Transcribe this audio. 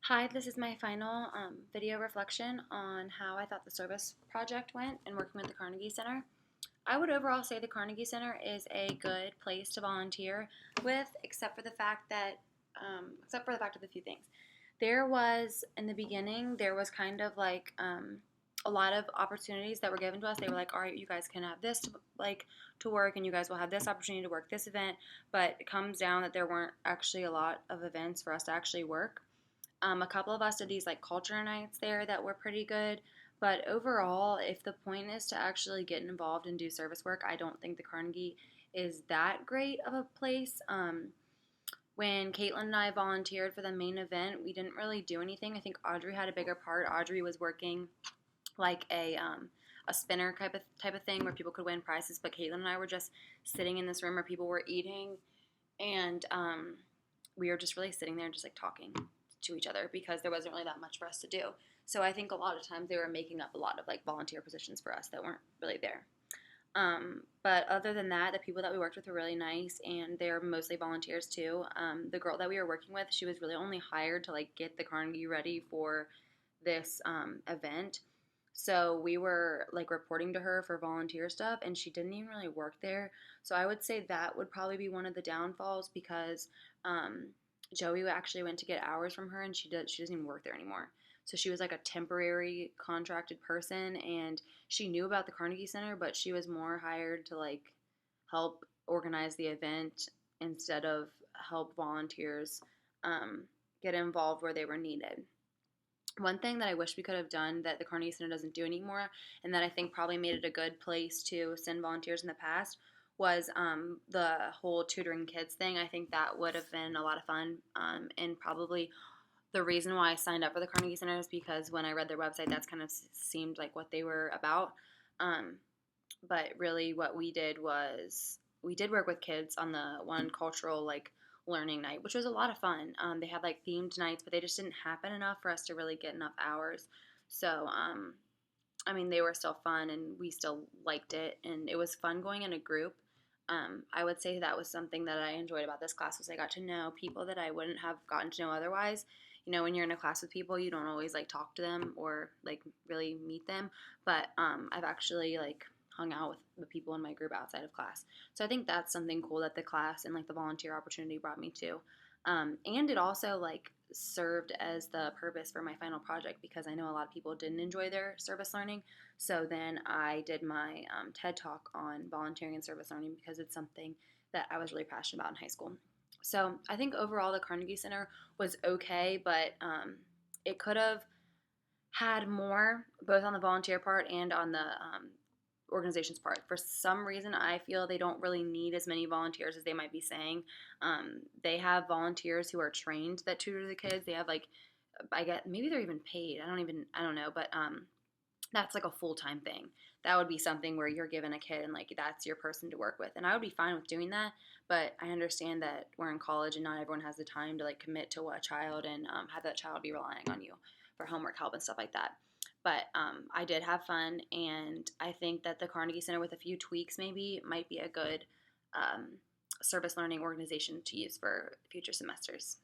Hi, this is my final video reflection on how I thought the service project went and working with the Carnegie Center. I would overall say the Carnegie Center is a good place to volunteer with, except for the fact of a few things. There was, in the beginning, there was kind of like a lot of opportunities that were given to us. They were like, all right, you guys can have this to work, and you guys will have this opportunity to work this event. But it comes down that there weren't actually a lot of events for us to actually work. A couple of us did these like culture nights there that were pretty good. But overall, if the point is to actually get involved and do service work, I don't think the Carnegie is that great of a place. When Caitlin and I volunteered for the main event, we didn't really do anything. I think Audrey had a bigger part. Audrey was working like a spinner type of thing where people could win prizes, but Caitlin and I were just sitting in this room where people were eating, and we were just really sitting there and just like talking to each other because there wasn't really that much for us to do. So I think a lot of times they were making up a lot of like volunteer positions for us that weren't really there. But other than that, the people that we worked with were really nice, and they're mostly volunteers too. The girl that we were working with, she was really only hired to like get the Carnegie ready for this event. So we were like reporting to her for volunteer stuff, and she didn't even really work there. So I would say that would probably be one of the downfalls because um, Joey actually went to get hours from her, and she doesn't even work there anymore. So she was like a temporary contracted person, and she knew about the Carnegie Center, but she was more hired to like help organize the event instead of help volunteers um, get involved where they were needed. One thing that I wish we could have done that the Carnegie Center doesn't do anymore, and that I think probably made it a good place to send volunteers in the past, was the whole tutoring kids thing. I think that would have been a lot of fun, and probably the reason why I signed up for the Carnegie Center is because when I read their website, that's kind of seemed like what they were about. Um, but really, what we did was we did work with kids on the one cultural like learning night, which was a lot of fun. They had like themed nights, but they just didn't happen enough for us to really get enough hours. So, I mean, they were still fun, and we still liked it, and it was fun going in a group. I would say that was something that I enjoyed about this class was I got to know people that I wouldn't have gotten to know otherwise. You know, when you're in a class with people, you don't always like talk to them or like really meet them. But I've actually like hung out with the people in my group outside of class. So I think that's something cool that the class and like the volunteer opportunity brought me to. And it also like served as the purpose for my final project because I know a lot of people didn't enjoy their service learning. So then I did my TED talk on volunteering and service learning because it's something that I was really passionate about in high school. So I think overall the Carnegie Center was okay, but it could have had more both on the volunteer part and on the organization's part. For some reason, I feel they don't really need as many volunteers as they might be saying. They have volunteers who are trained that tutor the kids. They have like, I get maybe they're even paid. I don't know, but that's like a full time thing. That would be something where you're given a kid and like that's your person to work with, and I would be fine with doing that. But I understand that we're in college and not everyone has the time to like commit to a child and have that child be relying on you for homework help and stuff like that. But I did have fun, and I think that the Carnegie Center, with a few tweaks, maybe might be a good service learning organization to use for future semesters.